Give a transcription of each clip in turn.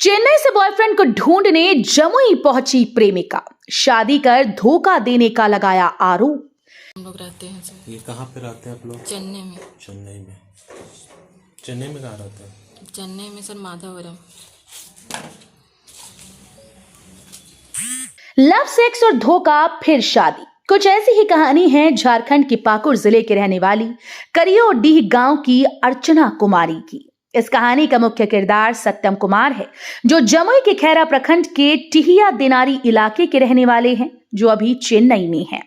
चेन्नई से बॉयफ्रेंड को ढूंढने जमुई पहुंची प्रेमिका, शादी कर धोखा देने का लगाया आरोप। हम लोग रहते हैं सर। ये कहाँ पे रहते हैं आप लोग? चेन्नई में। चेन्नई में। चेन्नई में कहाँ रहते हैं? चेन्नई में सर माधवरम। लव, सेक्स और धोखा फिर शादी, कुछ ऐसी ही कहानी है झारखंड के पाकुड़ जिले के रहने वाली करियोडीह गांव की अर्चना कुमारी की। इस कहानी का मुख्य किरदार सत्यम कुमार है, जो जमुई के खैरा प्रखंड के टिहिया दिनारी इलाके के रहने वाले हैं, जो अभी चेन्नई में हैं।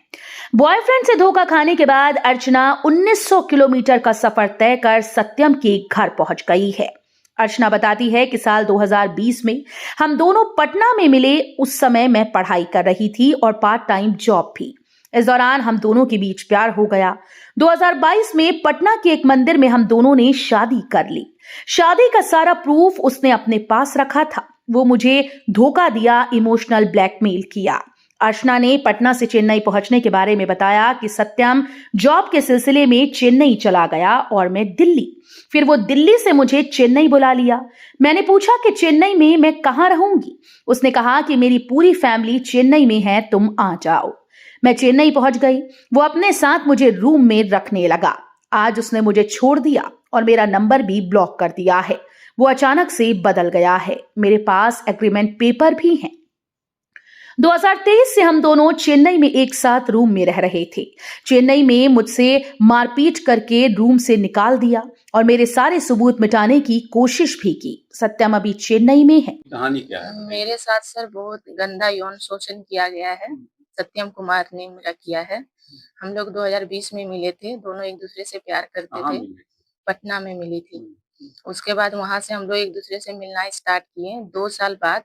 बॉयफ्रेंड से धोखा खाने के बाद अर्चना 1900 किलोमीटर का सफर तय कर सत्यम के घर पहुंच गई है। अर्चना बताती है कि साल 2020 में हम दोनों पटना में मिले। उस समय मैं पढ़ाई कर रही थी और पार्ट टाइम जॉब भी। इस दौरान हम दोनों के बीच प्यार हो गया। 2022 में पटना के एक मंदिर में हम दोनों ने शादी कर ली। शादी का सारा प्रूफ उसने अपने पास रखा था। वो मुझे धोखा दिया, इमोशनल ब्लैकमेल किया। अर्चना ने पटना से चेन्नई पहुंचने के बारे में बताया कि सत्यम जॉब के सिलसिले में चेन्नई चला गया और मैं दिल्ली। फिर वो दिल्ली से मुझे चेन्नई बुला लिया। मैंने पूछा कि चेन्नई में मैं कहाँ रहूंगी। उसने कहा कि मेरी पूरी फैमिली चेन्नई में है, तुम आ जाओ। मैं चेन्नई पहुंच गई। वो अपने साथ मुझे रूम में रखने लगा। आज उसने मुझे छोड़ दिया और मेरा नंबर भी ब्लॉक कर दिया है। वो अचानक से बदल गया है। मेरे पास एग्रीमेंट पेपर भी हैं। 2023 से हम दोनों चेन्नई में एक साथ रूम में रह रहे थे। चेन्नई में मुझसे मारपीट करके रूम से निकाल दिया और मेरे सारे सबूत मिटाने की कोशिश भी की। सत्यम अभी चेन्नई में है। कहानी क्या है? मेरे साथ सर बहुत गंदा यौन शोषण किया गया है। सत्यम कुमार ने मेरा किया है। हम लोग 2020 में मिले थे। दोनों एक दूसरे से प्यार करते थे। पटना में मिली थी। उसके बाद वहां से हम लोग एक दूसरे से मिलना स्टार्ट किए। 2 साल बाद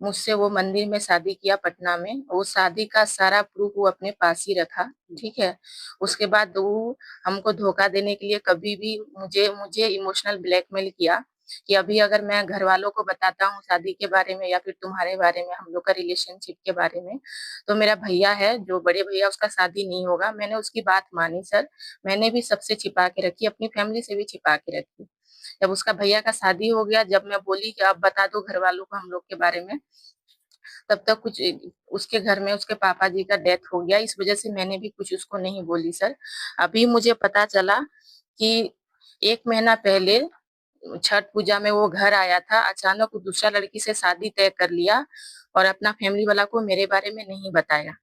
मुझसे वो मंदिर में शादी किया पटना में। वो शादी का सारा प्रूफ वो अपने पास ही रखा। ठीक है। उसके बाद वो हमको धोखा देने के लिए कभी भी मुझे मुझे इमोशनल ब्लैकमेल किया कि अभी अगर मैं घर वालों को बताता हूँ शादी के बारे में या फिर तुम्हारे बारे में, हम लोग का रिलेशनशिप के बारे में, तो मेरा भैया है जो बड़े भैया, उसका शादी नहीं होगा। मैंने उसकी बात मानी सर। मैंने भी सबसे छिपा के रखी, अपनी फैमिली से भी छिपा के रखी। जब उसका भैया का शादी हो गया, जब मैं बोली कि अब बता दो घर वालों को हम लोग के बारे में, तब तक कुछ उसके घर में उसके पापा जी का डेथ हो गया। इस वजह से मैंने भी कुछ उसको नहीं बोली सर। अभी मुझे पता चला कि 1 महीना पहले छठ पूजा में वो घर आया था। अचानक वो दूसरा लड़की से शादी तय कर लिया और अपना फैमिली वाला को मेरे बारे में नहीं बताया।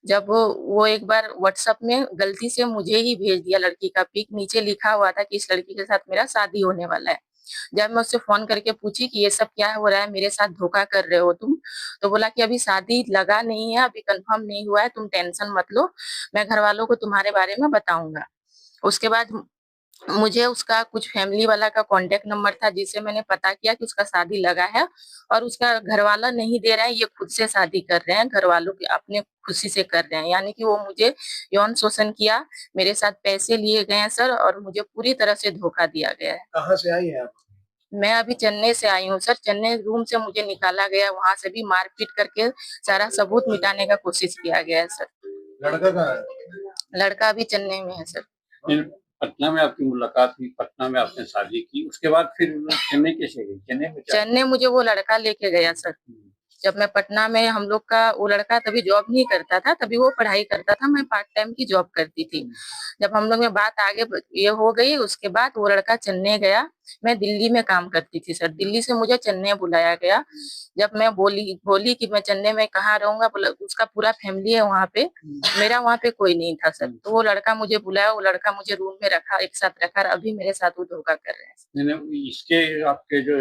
जब वो एक बार व्हाट्सएप में गलती से मुझे ही भेज दिया लड़की का पिक। नीचे लिखा हुआ था कि इस लड़की के साथ मेरा शादी होने वाला है। जब मैं उससे फोन करके पूछी कि ये सब क्या हो रहा है, मेरे साथ धोखा कर रहे हो तुम, तो बोला कि अभी शादी लगा नहीं है, अभी कंफर्म नहीं हुआ है, तुम टेंशन मत लो, मैं घर वालों को तुम्हारे बारे में बताऊंगा। उसके बाद मुझे उसका कुछ फैमिली वाला का कांटेक्ट नंबर था, जिससे मैंने पता किया कि उसका शादी लगा है और उसका घर वाला नहीं दे रहा है, ये खुद से शादी कर रहे हैं, घर वालों के अपने खुशी से कर रहे हैं। यानी कि वो मुझे यौन शोषण किया, मेरे साथ पैसे लिए गए हैं सर और मुझे पूरी तरह से धोखा दिया गया है। कहाँ से आई है आप? मैं अभी चेन्नई से आई हूँ सर। चेन्नई रूम से मुझे निकाला गया, वहां से भी मारपीट करके सारा सबूत मिटाने का कोशिश किया गया है सर। लड़का कहाँ है? लड़का अभी चेन्नई में है सर। पटना में आपकी मुलाकात हुई, पटना में आपने शादी की, उसके बाद फिर चेन्नई कैसे गई? चेन्नई मुझे वो लड़का लेके गया सर। जब मैं पटना में, हम लोग का वो लड़का तभी जॉब नहीं करता था, तभी वो पढ़ाई करता था, मैं पार्ट टाइम की जॉब करती थी। जब हम लोग में बात आगे ये हो गई, उसके बाद वो लड़का चेन्नई गया। मैं दिल्ली में काम करती थी सर। दिल्ली से मुझे चेन्नई बुलाया गया। जब मैं बोली कि मैं चेन्नई में कहाँ रहूंगा, बोला उसका पूरा फैमिली है वहाँ पे, मेरा वहाँ पे कोई नहीं था सर। तो वो लड़का मुझे बुलाया, वो लड़का मुझे रूम में रखा, एक साथ रखा, अभी मेरे साथ वो धोखा कर रहे हैं। इसके आपके जो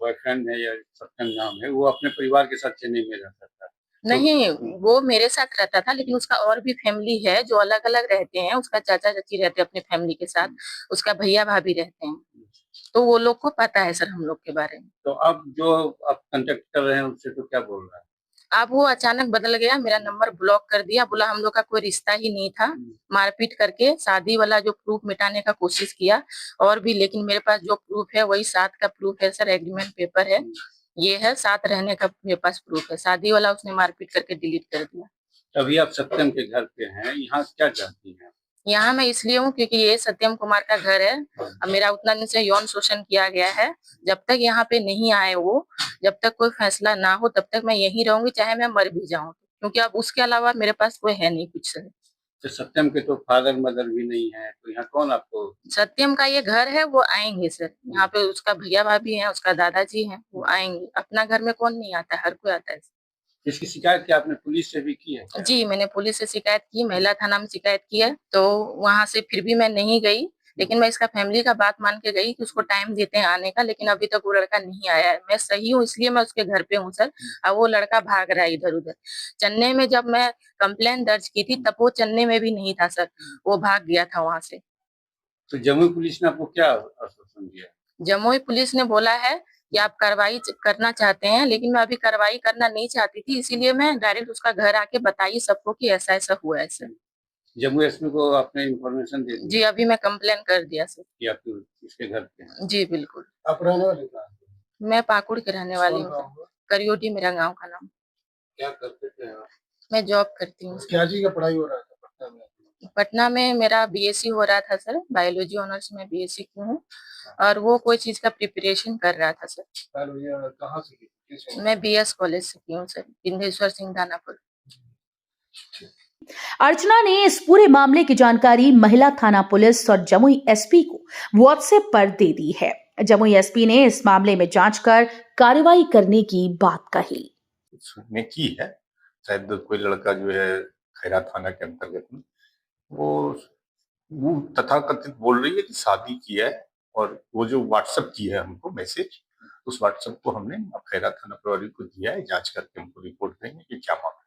बॉयफ्रेंड है या सत्यम नाम है, वो अपने परिवार के साथ चेन्नई में रहता था? नहीं, वो मेरे साथ रहता था, लेकिन उसका और भी फैमिली है जो अलग अलग रहते हैं। उसका चाचा चाची रहते हैं अपने फैमिली के साथ, उसका भैया भाभी रहते हैं, तो वो लोग को पता है सर हम लोग के बारे में। तो अब जो आप कांटेक्ट कर रहे हैं उससे, तो क्या बोल रहा है? अब वो अचानक बदल गया, मेरा नंबर ब्लॉक कर दिया, बोला हम लोग का कोई रिश्ता ही नहीं था। मारपीट करके शादी वाला जो प्रूफ मिटाने का कोशिश किया और भी, लेकिन मेरे पास जो प्रूफ है वही साथ का प्रूफ है सर, एग्रीमेंट पेपर है, ये है, साथ रहने का मेरे पास प्रूफ है। शादी वाला उसने मारपीट करके डिलीट कर दिया। अभी आप सत्यम के घर पे हैं, यहाँ क्या चाहती हैं? यहाँ मैं इसलिए हूँ क्योंकि ये सत्यम कुमार का घर है। अब मेरा उतना दिन से यौन शोषण किया गया है। जब तक यहाँ पे नहीं आए वो, जब तक कोई फैसला ना हो, तब तक मैं यहीं रहूंगी, चाहे मैं मर भी जाऊं, क्योंकि अब उसके अलावा मेरे पास कोई है नहीं कुछ सर। तो सत्यम के तो फादर मदर भी नहीं है, तो यहाँ कौन आपको? सत्यम का ये घर है, वो आएंगे सर। यहाँ पे उसका भैया भाभी है, उसका दादाजी है, वो आएंगे। अपना घर में कौन नहीं आता है, हर कोई आता है। इसकी शिकायत क्या आपने पुलिस से भी की है क्या? जी, मैंने पुलिस से शिकायत की, महिला थाना में शिकायत की है, तो वहां से फिर भी मैं नहीं गई। लेकिन मैं इसका फैमिली का बात मान के गई कि उसको टाइम देते हैं आने का, लेकिन अभी तक वो लड़का नहीं आया है। मैं सही हूँ इसलिए मैं उसके घर पे हूँ सर, और वो लड़का भाग रहा है इधर उधर। चेन्नई में जब मैं कंप्लेन दर्ज की थी तब वो चेन्नई में भी नहीं था सर, वो भाग गया था वहां से। तो जमुई पुलिस ने आपको क्या आश्वासन दिया? जमुई पुलिस ने बोला है कि आप कार्रवाई करना चाहते हैं, लेकिन मैं अभी कार्रवाई करना नहीं चाहती थी, इसीलिए मैं डायरेक्ट उसका घर आके बताई सबको कि ऐसा ऐसा हुआ है सर। जम्मू एसपी को आपने इंफॉर्मेशन दे दी जी, अभी मैं कंप्लेन कर दिया सर। कि आप इसके घर पे हैं? जी बिल्कुल। आप रहने वाले कहाँ हैं? मैं पाकुड़ के रहने वाली हूँ। करियोटी मेरा गांव का नाम। क्या करते थे आप? मैं जॉब करती हूँ। क्या चीज का पढ़ाई हो रहा था पटना में? पटना में मेरा बीएससी हो रहा था सर, बायोलॉजी ऑनर्स में बीएससी की हूँ, और वो कोई चीज का प्रिपरेशन कर रहा था सर। कहाँ से की? मैं बीएस कॉलेज से की हूँ सर, विंध्येश्वर सिंह दानापुर। अर्चना ने इस पूरे मामले की जानकारी महिला थाना पुलिस और जमुई एसपी को व्हाट्सएप पर दे दी है। जमुई एसपी ने इस मामले में जांच कर कार्रवाई करने की बात कही। उसने की है, शायद कोई लड़का जो है खैरा थाना के अंतर्गत में वो तथाकथित बोल रही है कि शादी किया है, और वो जो व्हाट्सएप की है हमको मैसेज, उस व्हाट्सएप को हमने खैरा थाना प्रभारी को दिया है। जांच करके हमको रिपोर्ट देंगे कि क्या मामला।